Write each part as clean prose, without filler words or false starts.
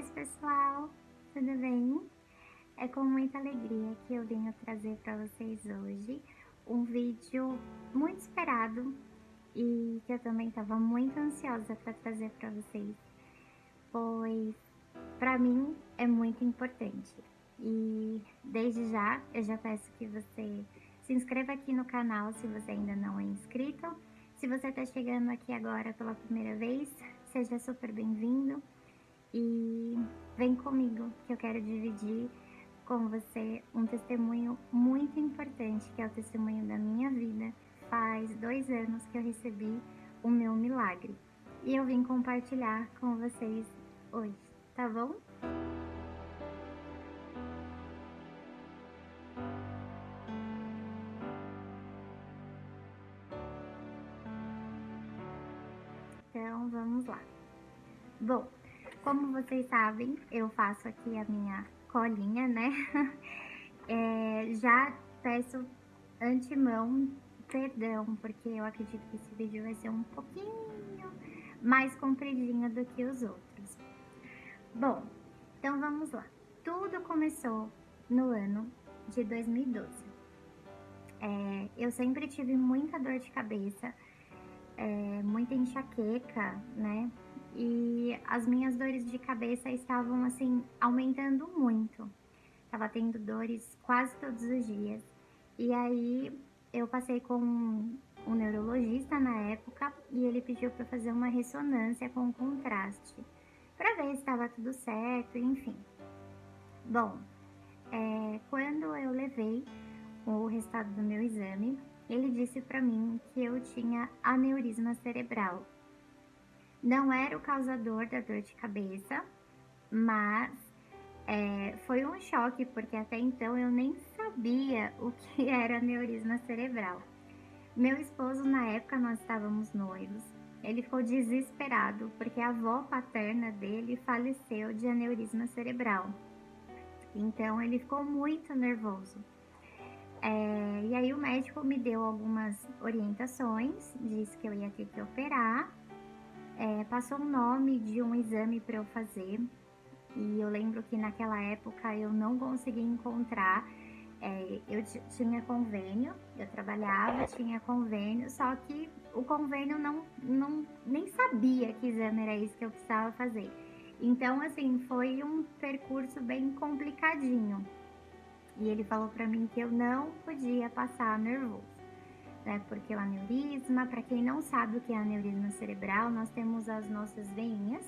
paz, pessoal! Tudo bem? É com muita alegria que eu venho trazer para vocês hoje um vídeo muito esperado e que eu também estava muito ansiosa para trazer para vocês, pois para mim é muito importante. E desde já eu já peço que você se inscreva aqui no canal se você ainda não é inscrito. Se você está chegando aqui agora pela primeira vez, seja super bem-vindo. E vem comigo que eu quero dividir com você um testemunho muito importante, que é o testemunho da minha vida. Faz 2 anos que eu recebi o meu milagre e eu vim compartilhar com vocês hoje, tá bom? Então vamos lá. Bom, como vocês sabem, eu faço aqui a minha colinha, né? Já peço antemão perdão, porque eu acredito que esse vídeo vai ser um pouquinho mais compridinho do que os outros. Bom, então vamos lá. Tudo começou no ano de 2012. Eu sempre tive muita dor de cabeça, muita enxaqueca, né? E as minhas dores de cabeça estavam assim aumentando muito. Tava tendo dores quase todos os dias. E aí eu passei com um neurologista na época e ele pediu para fazer uma ressonância com contraste, para ver se estava tudo certo, enfim. Bom, quando eu levei o resultado do meu exame, ele disse para mim que eu tinha aneurisma cerebral. Não era o causador da dor de cabeça, mas foi um choque, porque até então eu nem sabia o que era aneurisma cerebral. Meu esposo, na época, nós estávamos noivos. Ele ficou desesperado porque a avó paterna dele faleceu de aneurisma cerebral. Então ele ficou muito nervoso. E aí o médico me deu algumas orientações, disse que eu ia ter que operar, passou o nome de um exame para eu fazer. E eu lembro que naquela época eu não consegui encontrar, eu tinha convênio, eu trabalhava, tinha convênio, só que o convênio nem sabia que exame era esse que eu precisava fazer. Então, assim, foi um percurso bem complicadinho. E ele falou para mim que eu não podia passar nervoso, né? Porque o aneurisma, para quem não sabe o que é aneurisma cerebral, nós temos as nossas veinhas,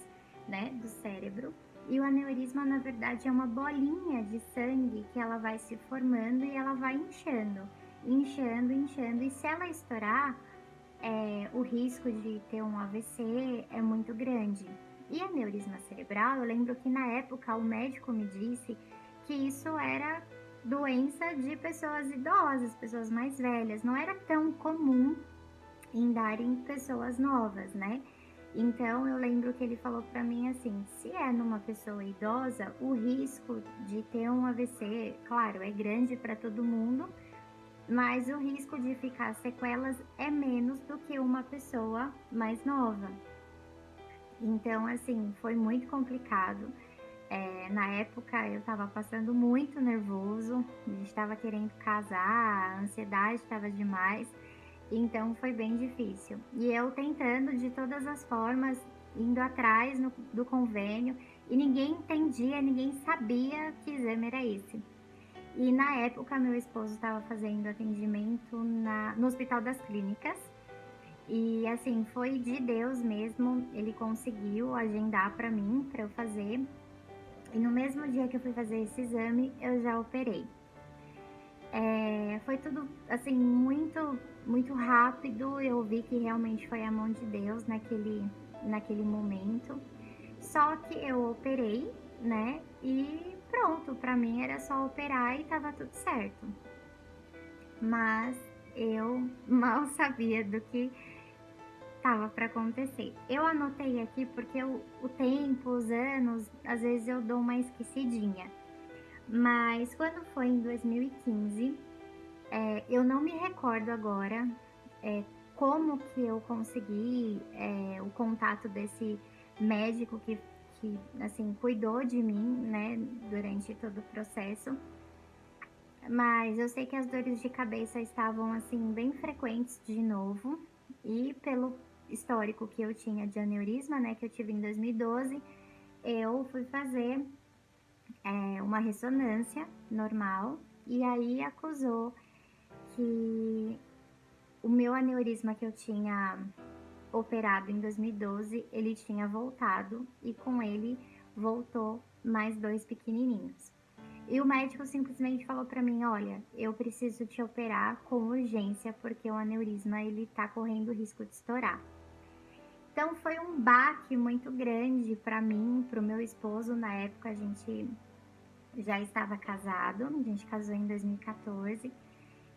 né, do cérebro. E o aneurisma, na verdade, é uma bolinha de sangue que ela vai se formando e ela vai inchando, inchando, inchando. E se ela estourar, o risco de ter um AVC é muito grande. E aneurisma cerebral, eu lembro que na época o médico me disse que isso era doença de pessoas idosas, pessoas mais velhas. Não era tão comum em dar em pessoas novas, né? Então eu lembro que ele falou para mim assim: se é numa pessoa idosa, o risco de ter um AVC, claro, é grande para todo mundo, mas o risco de ficar sequelas é menos do que uma pessoa mais nova. Então, assim, foi muito complicado. Na época eu estava passando muito nervoso, a gente estava querendo casar, a ansiedade estava demais. Então foi bem difícil. E eu tentando de todas as formas, indo atrás do convênio, e ninguém entendia, ninguém sabia que exame era esse. E na época meu esposo estava fazendo atendimento no Hospital das Clínicas. E assim, foi de Deus mesmo, ele conseguiu agendar para mim, para eu fazer. E no mesmo dia que eu fui fazer esse exame, eu já operei. Foi tudo assim muito rápido. Eu vi que realmente foi a mão de Deus naquele momento. Só que eu operei, né? E pronto, pra mim era só operar e tava tudo certo. Mas eu mal sabia do que tava para acontecer. Eu anotei aqui porque o tempo, os anos, às vezes eu dou uma esquecidinha. Mas quando foi em 2015, eu não me recordo agora como que eu consegui o contato desse médico que que, assim, cuidou de mim, né, durante todo o processo. Mas eu sei que as dores de cabeça estavam, assim, bem frequentes de novo. E pelo histórico que eu tinha de aneurisma, né, que eu tive em 2012, eu fui fazer uma ressonância normal. E aí acusou que o meu aneurisma que eu tinha operado em 2012, ele tinha voltado e com ele voltou mais 2 pequenininhos. E o médico simplesmente falou para mim: "Olha, eu preciso te operar com urgência porque o aneurisma ele tá correndo risco de estourar". Então foi um baque muito grande para mim, para o meu esposo. Na época a gente já estava casado, a gente casou em 2014.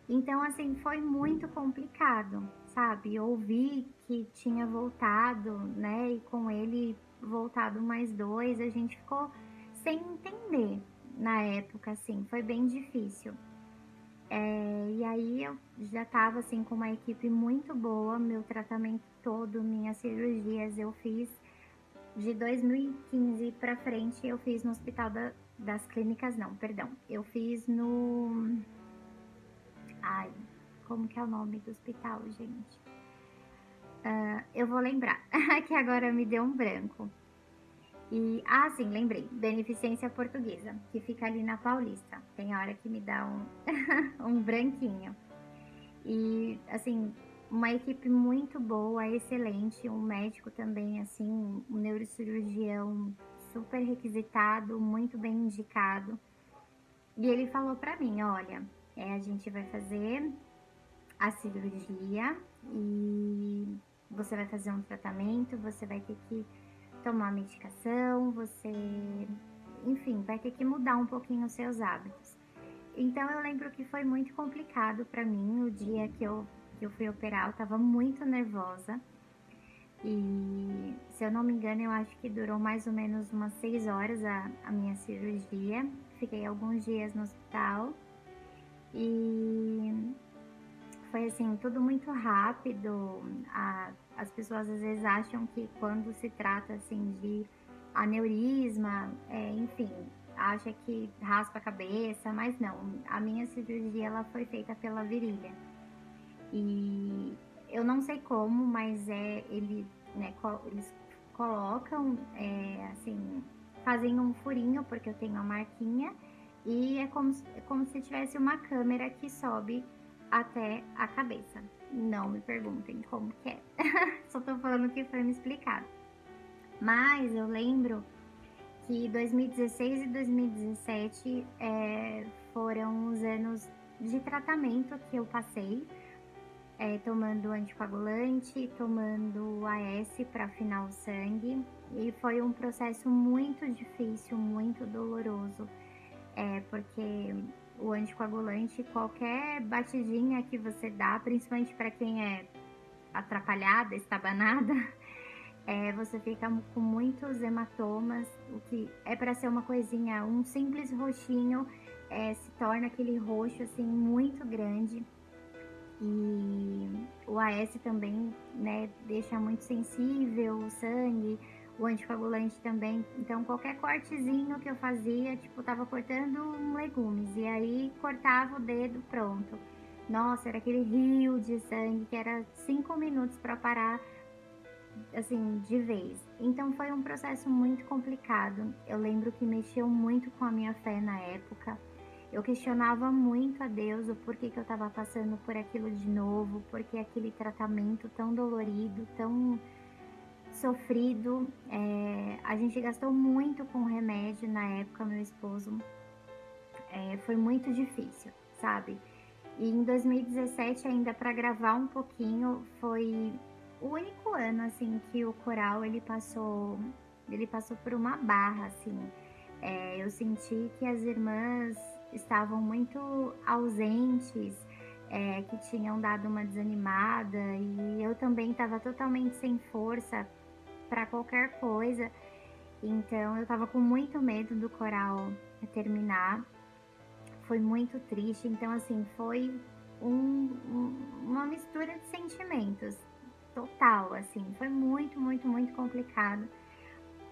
Então, assim, foi muito complicado, sabe? Ouvir que tinha voltado, né? E com ele voltado mais 2, a gente ficou sem entender na época, assim, foi bem difícil. E aí eu já estava assim com uma equipe muito boa, meu tratamento todo, minhas cirurgias eu fiz de 2015 para frente, eu fiz no Hospital das Clínicas, não, perdão, eu fiz no, ai, como que é o nome do hospital, gente? Eu vou lembrar, que agora me deu um branco. Sim, lembrei, Beneficência Portuguesa, que fica ali na Paulista. Tem hora que me dá um branquinho. E, assim, uma equipe muito boa, excelente, um médico também, assim, um neurocirurgião super requisitado, muito bem indicado. E ele falou pra mim: olha, a gente vai fazer a cirurgia e você vai fazer um tratamento, você vai ter que tomar medicação, você, enfim, vai ter que mudar um pouquinho os seus hábitos. Então eu lembro que foi muito complicado para mim o dia que eu fui operar, eu tava muito nervosa. E se eu não me engano, eu acho que durou mais ou menos umas 6 horas a minha cirurgia. Fiquei alguns dias no hospital e foi assim, tudo muito rápido. As pessoas às vezes acham que quando se trata assim de aneurisma, enfim, acha que raspa a cabeça, mas não. A minha cirurgia ela foi feita pela virilha. E eu não sei como, mas eles colocam, assim, fazem um furinho, porque eu tenho a marquinha, e é como se tivesse uma câmera que sobe até a cabeça. Não me perguntem como que é. Só tô falando que foi me explicado. Mas eu lembro que 2016 e 2017 foram os anos de tratamento que eu passei, tomando anticoagulante, tomando AS para afinar o sangue. E foi um processo muito difícil, muito doloroso, porque o anticoagulante, qualquer batidinha que você dá, principalmente para quem é atrapalhada, estabanada, você fica com muitos hematomas, o que é para ser uma coisinha, um simples roxinho, se torna aquele roxo assim muito grande. E o AS também, né, deixa muito sensível o sangue, o anticoagulante também. Então, qualquer cortezinho que eu fazia, tipo, tava cortando legumes, e aí cortava o dedo, pronto. Nossa, era aquele rio de sangue que era 5 minutos para parar, assim, de vez. Então, foi um processo muito complicado. Eu lembro que mexeu muito com a minha fé na época. Eu questionava muito a Deus o porquê que eu estava passando por aquilo de novo, porque aquele tratamento tão dolorido, tão sofrido. A gente gastou muito com remédio na época, meu esposo. Foi muito difícil, sabe? E em 2017, ainda para gravar um pouquinho, foi o único ano assim que o coral ele passou por uma barra, assim. Eu senti que as irmãs estavam muito ausentes, que tinham dado uma desanimada, e eu também estava totalmente sem força para qualquer coisa. Então eu estava com muito medo do coral terminar. Foi muito triste. Então, assim, foi uma mistura de sentimentos total, assim. Foi muito, muito, muito complicado.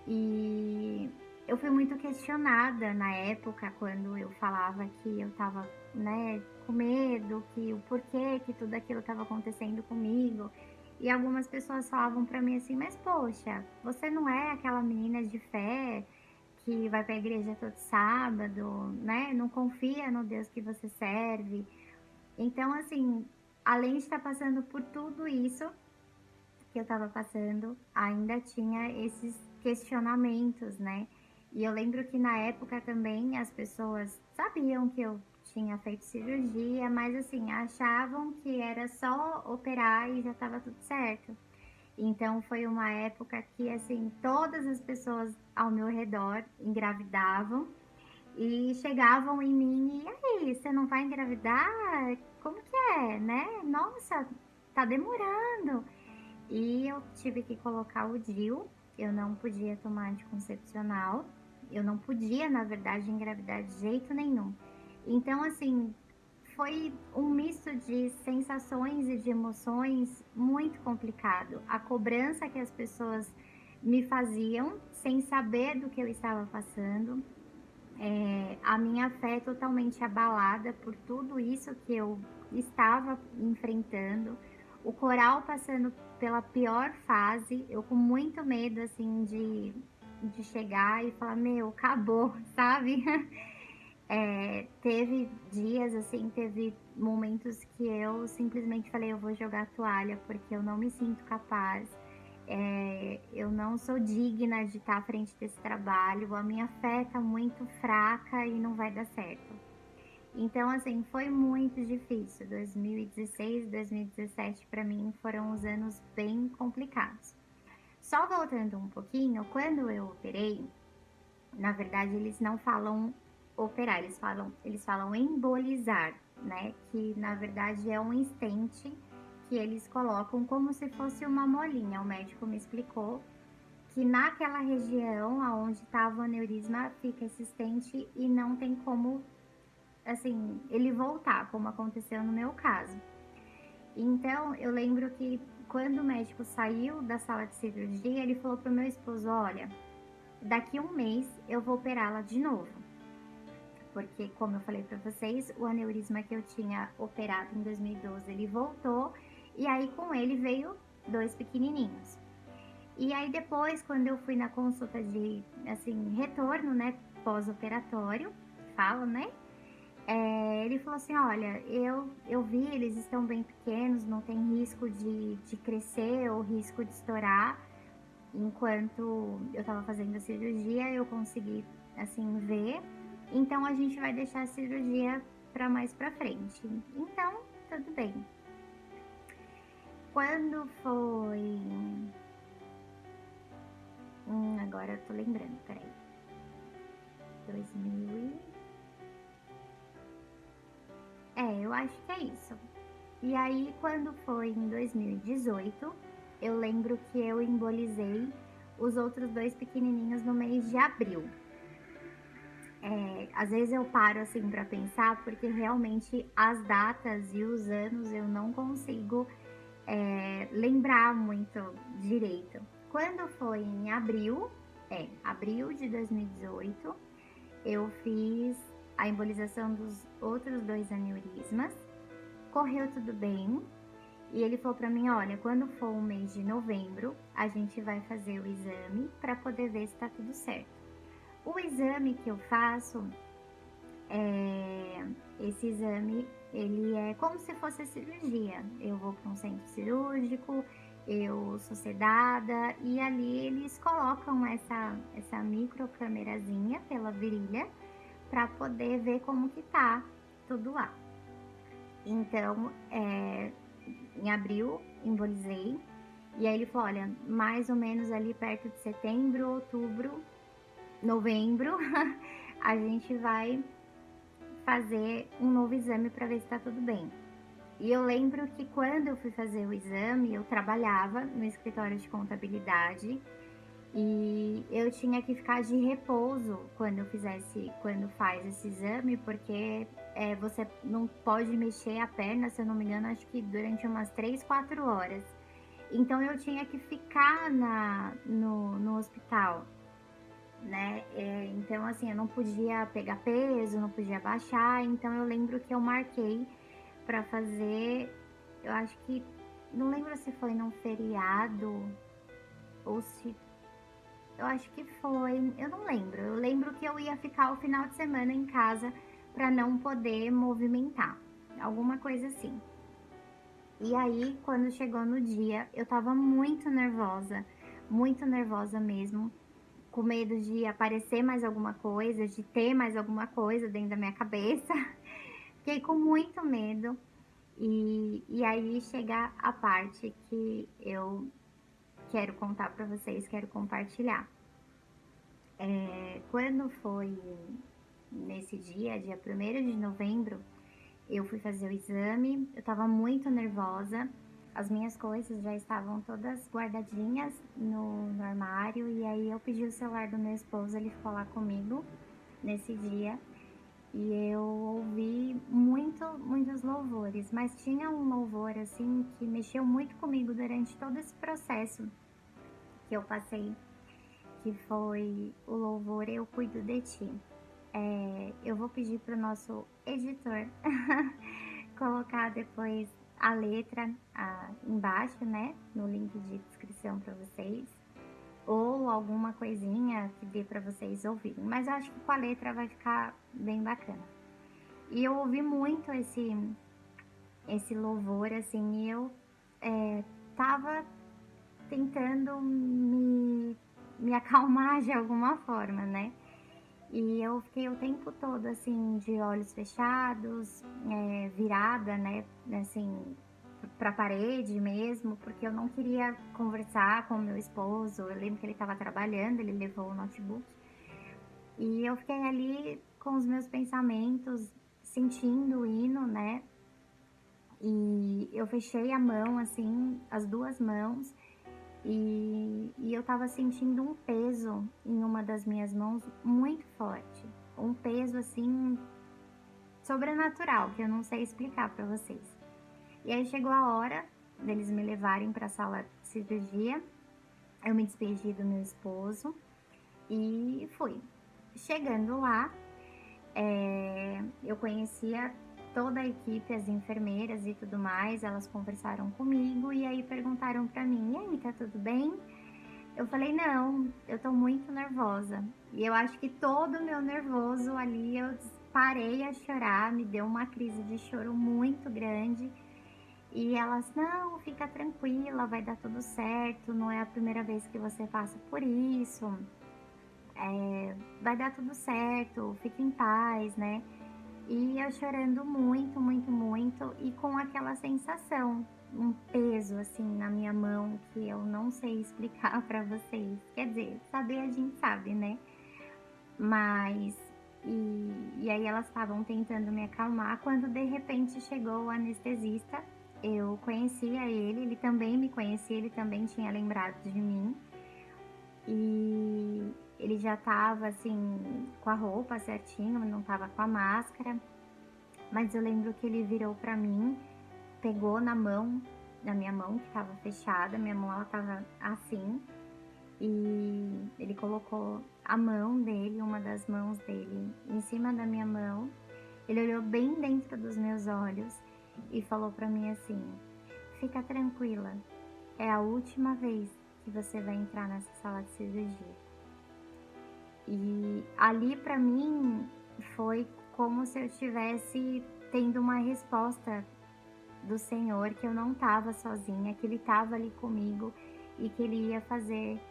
E eu fui muito questionada na época, quando eu falava que eu estava, né, com medo, que o porquê que tudo aquilo estava acontecendo comigo. E algumas pessoas falavam pra mim assim: "Mas poxa, você não é aquela menina de fé que vai pra igreja todo sábado, né? Não confia no Deus que você serve". Então, assim, além de estar passando por tudo isso que eu estava passando, ainda tinha esses questionamentos, né. E eu lembro que na época também as pessoas sabiam que eu tinha feito cirurgia, mas assim, achavam que era só operar e já estava tudo certo. Então foi uma época que, assim, todas as pessoas ao meu redor engravidavam e chegavam em mim: "E aí, você não vai engravidar? Como que é, né? Nossa, tá demorando". E eu tive que colocar o DIU, eu não podia tomar anticoncepcional, eu não podia, na verdade, engravidar de jeito nenhum. Então, assim, foi um misto de sensações e de emoções muito complicado. A cobrança que as pessoas me faziam, sem saber do que eu estava passando, a minha fé totalmente abalada por tudo isso que eu estava enfrentando, o coral passando pela pior fase, eu com muito medo, assim, de chegar e falar: "Meu, acabou", sabe. Teve dias, assim, teve momentos que eu simplesmente falei: "Eu vou jogar a toalha, porque eu não me sinto capaz, eu não sou digna de estar à frente desse trabalho, a minha fé tá muito fraca e não vai dar certo". Então, assim, foi muito difícil. 2016 e 2017 para mim foram os anos bem complicados. Só voltando um pouquinho, quando eu operei, na verdade eles não falam operar, eles falam embolizar, né? Que na verdade é um estente que eles colocam como se fosse uma molinha. O médico me explicou que naquela região aonde estava o aneurisma fica esse estente e não tem como, assim, ele voltar, como aconteceu no meu caso. Então, eu lembro que quando o médico saiu da sala de cirurgia, ele falou pro meu esposo: "Olha, daqui um mês eu vou operá-la de novo". Porque, como eu falei para vocês, o aneurisma que eu tinha operado em 2012, ele voltou, e aí com ele veio 2 pequenininhos. E aí depois, quando eu fui na consulta de, assim, retorno, né, pós-operatório, fala, né, ele falou assim: "Olha, eu vi, eles estão bem pequenos, não tem risco de crescer ou risco de estourar". Enquanto eu estava fazendo a cirurgia, eu consegui, assim, ver. Então a gente vai deixar a cirurgia para mais para frente. Então, tudo bem. Quando foi, agora eu tô lembrando, peraí, 2000 eu acho que é isso. E aí, quando foi em 2018, eu lembro que eu embolizei os outros 2 pequenininhos no mês de abril. Às vezes eu paro, assim, para pensar, porque realmente as datas e os anos eu não consigo, lembrar muito direito. Quando foi em abril, abril de 2018, eu fiz a embolização dos outros 2 aneurismas, correu tudo bem, e ele falou para mim: "Olha, quando for o mês de novembro, a gente vai fazer o exame para poder ver se tá tudo certo". O exame que eu faço, esse exame, ele é como se fosse a cirurgia. Eu vou para um centro cirúrgico, eu sou sedada e ali eles colocam essa microcamerazinha pela virilha para poder ver como que tá tudo lá. Então, em abril, embolizei. E aí ele falou: "Olha, mais ou menos ali perto de setembro, outubro, novembro, a gente vai fazer um novo exame para ver se tá tudo bem". E eu lembro que quando eu fui fazer o exame, eu trabalhava no escritório de contabilidade e eu tinha que ficar de repouso quando faz esse exame, porque você não pode mexer a perna, se eu não me engano, acho que durante umas 3, 4 horas. Então eu tinha que ficar no hospital. né? Então, assim, eu não podia pegar peso, não podia baixar. Então, eu lembro que eu marquei pra fazer, eu acho que, não lembro se foi num feriado ou se, eu acho que foi, eu não lembro. Eu lembro que eu ia ficar o final de semana em casa pra não poder movimentar, alguma coisa assim. E aí, quando chegou no dia, eu tava muito nervosa mesmo, com medo de aparecer mais alguma coisa, de ter mais alguma coisa dentro da minha cabeça. Fiquei com muito medo. E aí chega a parte que eu quero contar para vocês, quero compartilhar. Quando foi nesse dia 1º de novembro, eu fui fazer o exame, eu tava muito nervosa, as minhas coisas já estavam todas guardadinhas no armário, e aí eu pedi o celular do meu esposo, ele ficou lá comigo nesse dia, e eu ouvi muitos louvores, mas tinha um louvor assim que mexeu muito comigo durante todo esse processo que eu passei, que foi o louvor Eu Cuido de Ti. Eu vou pedir para o nosso editor colocar depois a letra embaixo, né, no link de descrição para vocês, ou alguma coisinha que dê para vocês ouvirem, mas eu acho que com a letra vai ficar bem bacana. E eu ouvi muito esse louvor, assim, e eu tava tentando me acalmar de alguma forma, né? E eu fiquei o tempo todo, assim, de olhos fechados, virada, né, assim, pra parede mesmo, porque eu não queria conversar com o meu esposo. Eu lembro que ele estava trabalhando, ele levou o notebook. E eu fiquei ali com os meus pensamentos, sentindo o hino, né? E eu fechei a mão, assim, as duas mãos, e eu tava sentindo um peso em uma das minhas mãos muito forte. Um peso, assim, sobrenatural, que eu não sei explicar pra vocês. E aí chegou a hora deles me levarem pra sala de cirurgia. Eu me despedi do meu esposo e fui. Chegando lá, eu conhecia toda a equipe, as enfermeiras e tudo mais, elas conversaram comigo e aí perguntaram pra mim: "E aí, tá tudo bem?" Eu falei: "Não, eu tô muito nervosa." E eu acho que todo o meu nervoso ali, eu parei a chorar, me deu uma crise de choro muito grande. E elas: "Não, fica tranquila, vai dar tudo certo, não é a primeira vez que você passa por isso, vai dar tudo certo, fique em paz, né?" E eu chorando muito, e com aquela sensação, um peso assim na minha mão que eu não sei explicar pra vocês. Quer dizer, saber a gente sabe, né? Mas e aí elas estavam tentando me acalmar quando de repente chegou o anestesista. Eu conhecia ele, ele também me conhecia, ele também tinha lembrado de mim. E ele já estava assim com a roupa certinho, não estava com a máscara. Mas eu lembro que ele virou pra mim, pegou na minha mão que estava fechada, minha mão ela estava assim, e ele colocou a mão dele, uma das mãos dele, em cima da minha mão. Ele olhou bem dentro dos meus olhos e falou pra mim assim: "Fica tranquila, é a última vez que você vai entrar nessa sala de cirurgia." E ali pra mim foi como se eu estivesse tendo uma resposta do Senhor, que eu não estava sozinha, que Ele estava ali comigo e que Ele ia fazer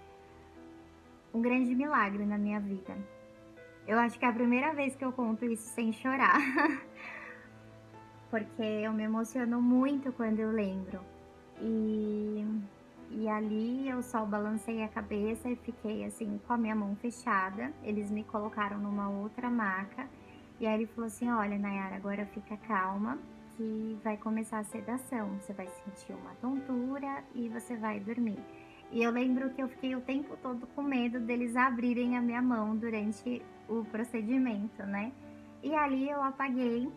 um grande milagre na minha vida. Eu acho que é a primeira vez que eu conto isso sem chorar, porque eu me emociono muito quando eu lembro. E, e ali eu só balancei a cabeça e fiquei assim com a minha mão fechada. Eles me colocaram numa outra maca e aí ele falou assim: "Olha, Nayara, agora fica calma, que vai começar a sedação. Você vai sentir uma tontura e você vai dormir." E eu lembro que eu fiquei o tempo todo com medo deles abrirem a minha mão durante o procedimento, né? E ali eu apaguei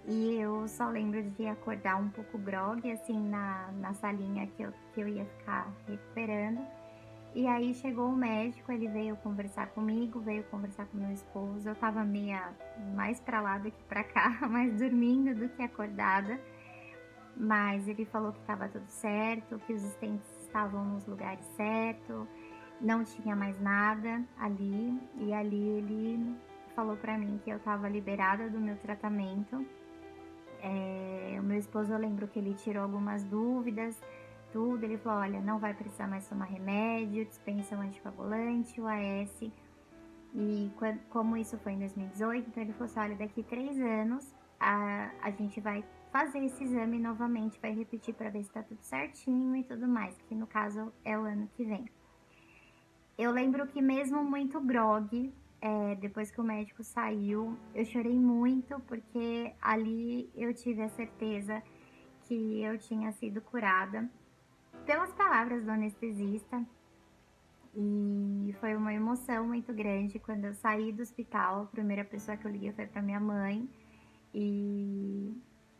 e eu só lembro de acordar um pouco grogue, assim, na salinha que eu ia ficar recuperando. E aí chegou o médico, ele veio conversar comigo, veio conversar com meu esposo. Eu tava meia mais pra lá do que pra cá, mais dormindo do que acordada. Mas ele falou que estava tudo certo, que os stents estavam nos lugares certos, não tinha mais nada ali. E ali ele falou pra mim que eu tava liberada do meu tratamento. O meu esposo, eu lembro que ele tirou algumas dúvidas, tudo. Ele falou: olha, não vai precisar mais tomar remédio, dispensa o anticoagulante, o AS. E como isso foi em 2018, então ele falou assim: olha, daqui 3 anos a gente vai fazer esse exame novamente, vai repetir para ver se tá tudo certinho e tudo mais, que no caso é o ano que vem. Eu lembro que mesmo muito grogue, depois que o médico saiu, eu chorei muito, porque ali eu tive a certeza que eu tinha sido curada pelas palavras do anestesista. E foi uma emoção muito grande quando eu saí do hospital. A primeira pessoa que eu liguei foi para minha mãe. E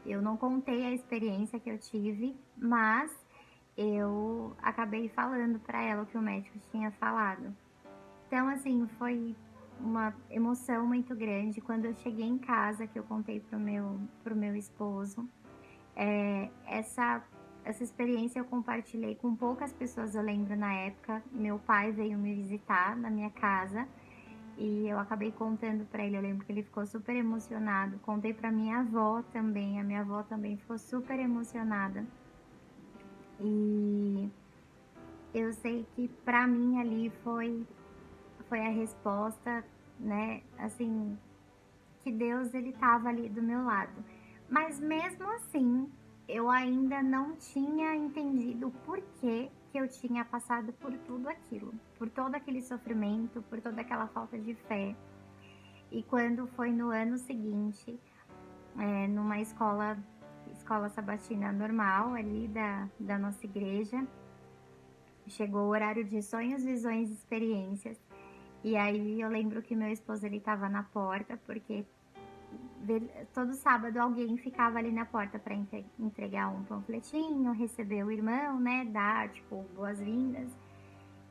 eu não contei a experiência que eu tive, mas eu acabei falando para ela o que o médico tinha falado. Então, assim, foi uma emoção muito grande. Quando eu cheguei em casa, que eu contei pro meu esposo, essa experiência eu compartilhei com poucas pessoas, eu lembro na época. Meu pai veio me visitar na minha casa e eu acabei contando para ele. Eu lembro que ele ficou super emocionado. Contei para minha avó também, a minha avó também ficou super emocionada. E eu sei que para mim ali foi a resposta, né? Assim, que Deus ele estava ali do meu lado. Mas mesmo assim, eu ainda não tinha entendido o porquê que eu tinha passado por tudo aquilo, por todo aquele sofrimento, por toda aquela falta de fé. E quando foi no ano seguinte, numa escola sabatina normal ali da nossa igreja, chegou o horário de sonhos, visões e experiências. E aí eu lembro que meu esposo ele estava na porta, porque todo sábado alguém ficava ali na porta para entregar um panfletinho, receber o irmão, né, dar tipo boas-vindas.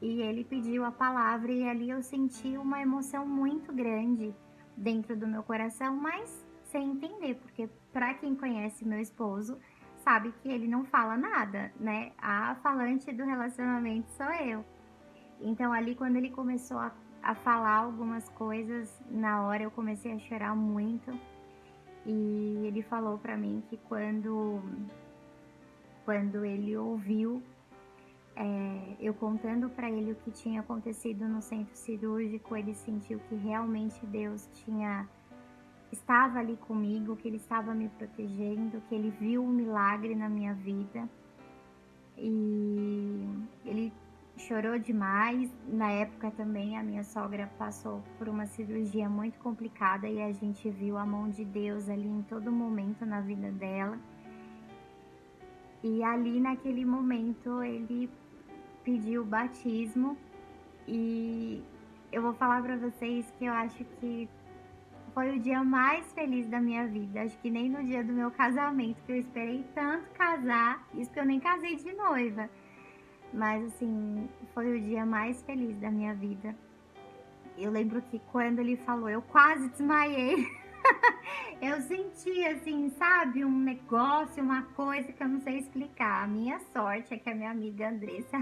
E ele pediu a palavra e ali eu senti uma emoção muito grande dentro do meu coração, mas sem entender, porque para quem conhece meu esposo, sabe que ele não fala nada, né? A falante do relacionamento sou eu. Então ali quando ele começou a falar algumas coisas, na hora eu comecei a chorar muito. E ele falou para mim que quando ele ouviu eu contando para ele o que tinha acontecido no centro cirúrgico, ele sentiu que realmente Deus estava ali comigo, que ele estava me protegendo, que ele viu um milagre na minha vida. E ele chorou demais. Na época também a minha sogra passou por uma cirurgia muito complicada e a gente viu a mão de Deus ali em todo momento na vida dela. E ali naquele momento ele pediu o batismo e eu vou falar para vocês que eu acho que foi o dia mais feliz da minha vida. Acho que nem no dia do meu casamento, que eu esperei tanto casar, isso que eu nem casei de noiva. Mas assim, foi o dia mais feliz da minha vida. Eu lembro que quando ele falou, eu quase desmaiei. Eu senti assim, sabe, um negócio, uma coisa que eu não sei explicar. A minha sorte é que a minha amiga Andressa,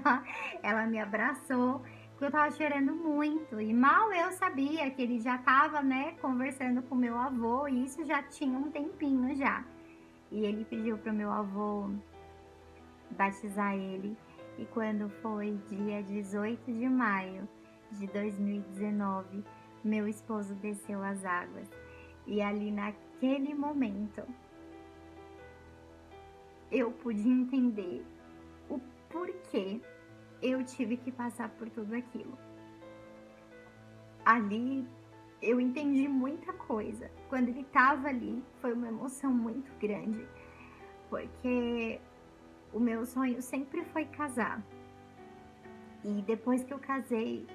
ela me abraçou, porque eu tava chorando muito. E mal eu sabia que ele já tava, né, conversando com meu avô, e isso já tinha um tempinho já. E ele pediu pro meu avô batizar ele. E quando foi dia 18 de maio de 2019, meu esposo desceu as águas. E ali naquele momento, eu pude entender o porquê eu tive que passar por tudo aquilo. Ali eu entendi muita coisa. Quando ele estava ali, foi uma emoção muito grande, porque o meu sonho sempre foi casar. E depois que eu casei,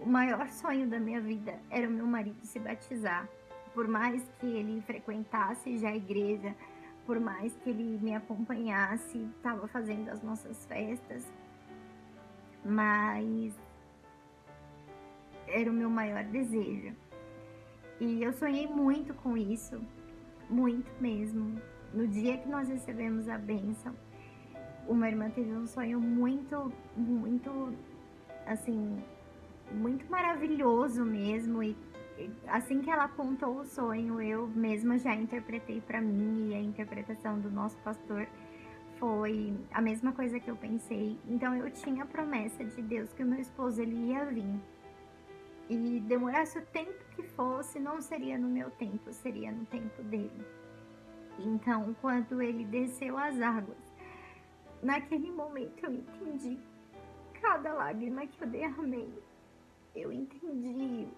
o maior sonho da minha vida era o meu marido se batizar. Por mais que ele frequentasse já a igreja, por mais que ele me acompanhasse, estava fazendo as nossas festas, mas era o meu maior desejo. E eu sonhei muito com isso, muito mesmo. No dia que nós recebemos a bênção, uma irmã teve um sonho muito, assim, muito maravilhoso mesmo. E assim que ela contou o sonho, eu mesma já interpretei para mim, e a interpretação do nosso pastor foi a mesma coisa que eu pensei. Então eu tinha a promessa de Deus que o meu esposo ele ia vir. E demorasse o tempo que fosse, não seria no meu tempo, seria no tempo dele. Então, quando ele desceu as águas, naquele momento eu entendi cada lágrima que eu derramei. Eu entendi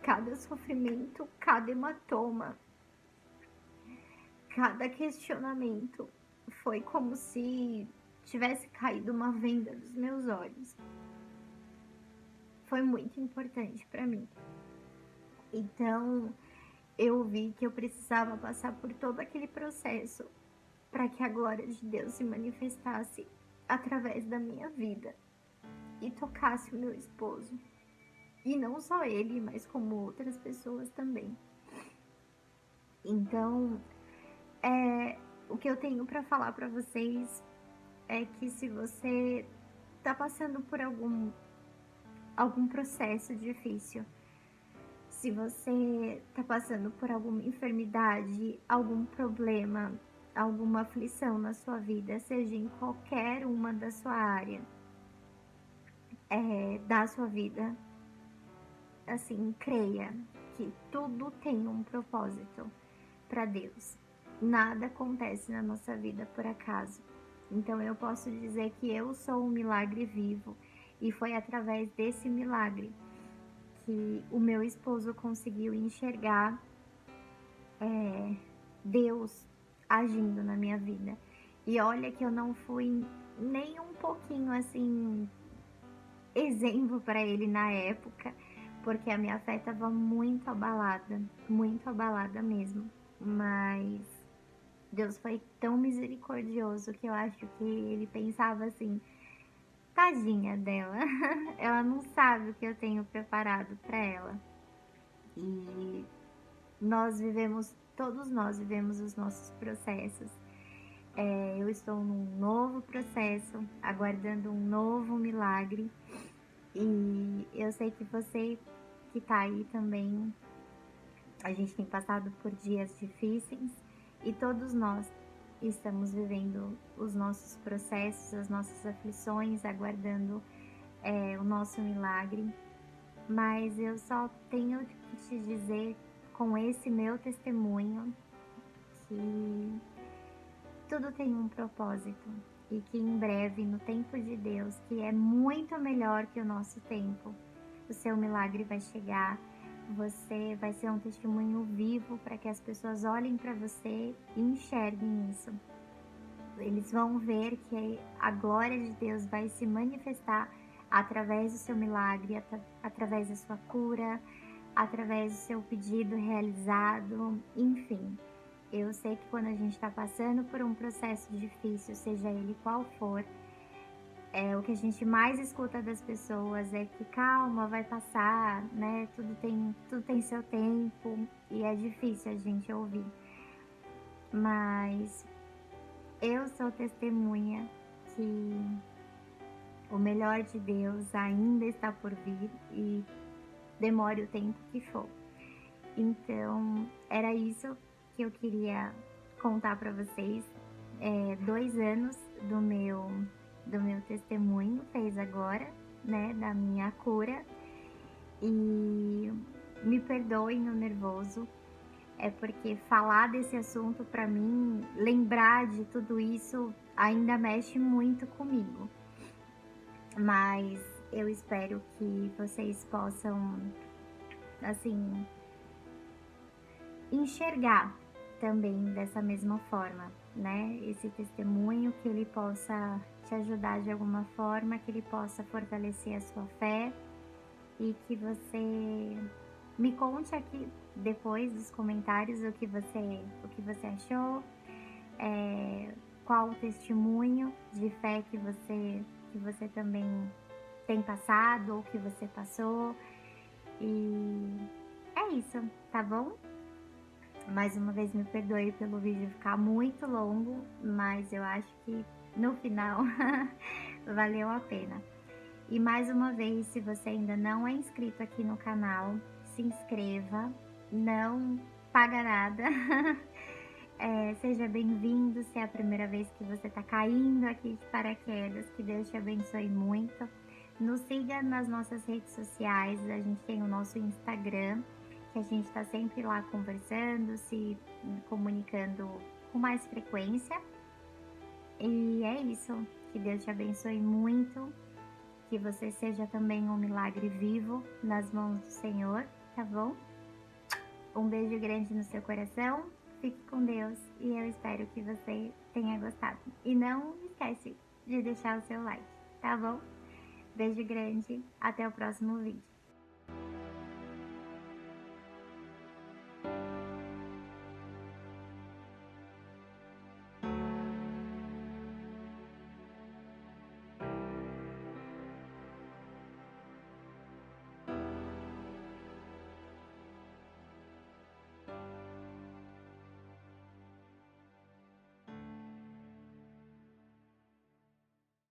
cada sofrimento, cada hematoma, cada questionamento. Foi como se tivesse caído uma venda dos meus olhos. Foi muito importante para mim. Então, eu vi que eu precisava passar por todo aquele processo para que a glória de Deus se manifestasse através da minha vida e tocasse o meu esposo. E não só ele, mas como outras pessoas também. Então, o que eu tenho para falar para vocês é que se você está passando por algum processo difícil, se você está passando por alguma enfermidade, algum problema, alguma aflição na sua vida, seja em qualquer uma da sua área, da sua vida, assim, creia que tudo tem um propósito para Deus. Nada acontece na nossa vida por acaso. Então eu posso dizer que eu sou um milagre vivo, e foi através desse milagre que o meu esposo conseguiu enxergar Deus agindo na minha vida. E olha que eu não fui nem um pouquinho assim exemplo para ele na época, porque a minha fé estava muito abalada mesmo. Mas Deus foi tão misericordioso que eu acho que ele pensava assim: tadinha dela, ela não sabe o que eu tenho preparado para ela. E todos nós vivemos os nossos processos. Eu estou num novo processo, aguardando um novo milagre. E eu sei que você que tá aí também, a gente tem passado por dias difíceis e todos nós estamos vivendo os nossos processos, as nossas aflições, aguardando o nosso milagre. Mas eu só tenho que te dizer, com esse meu testemunho, que tudo tem um propósito e que em breve, no tempo de Deus, que é muito melhor que o nosso tempo, o seu milagre vai chegar. Você vai ser um testemunho vivo para que as pessoas olhem para você e enxerguem isso. Eles vão ver que a glória de Deus vai se manifestar através do seu milagre, através da sua cura, através do seu pedido realizado, enfim. Eu sei que quando a gente está passando por um processo difícil, seja ele qual for, o que a gente mais escuta das pessoas é que calma, vai passar, né? Tudo tem seu tempo, e é difícil a gente ouvir. Mas eu sou testemunha que o melhor de Deus ainda está por vir, e demore o tempo que for. Então, era isso que eu queria contar para vocês. 2 anos do meu testemunho fez agora, né, da minha cura. E me perdoem o nervoso, porque falar desse assunto para mim, lembrar de tudo isso ainda mexe muito comigo. Mas eu espero que vocês possam, assim, enxergar também dessa mesma forma, né? Esse testemunho, que ele possa te ajudar de alguma forma, que ele possa fortalecer a sua fé, e que você me conte aqui depois dos comentários o que você achou, qual o testemunho de fé que que você também tem passado ou que você passou. E é isso, tá bom? Mais uma vez me perdoe pelo vídeo ficar muito longo, mas eu acho que no final valeu a pena. E mais uma vez, se você ainda não é inscrito aqui no canal, se inscreva, não paga nada. Seja bem-vindo, se é a primeira vez que você está caindo aqui de paraquedas, que Deus te abençoe muito. Nos siga nas nossas redes sociais, a gente tem o nosso Instagram, que a gente está sempre lá conversando, se comunicando com mais frequência. E é isso, que Deus te abençoe muito, que você seja também um milagre vivo nas mãos do Senhor, tá bom? Um beijo grande no seu coração, fique com Deus e eu espero que você tenha gostado. E não esquece de deixar o seu like, tá bom? Beijo grande, até o próximo vídeo.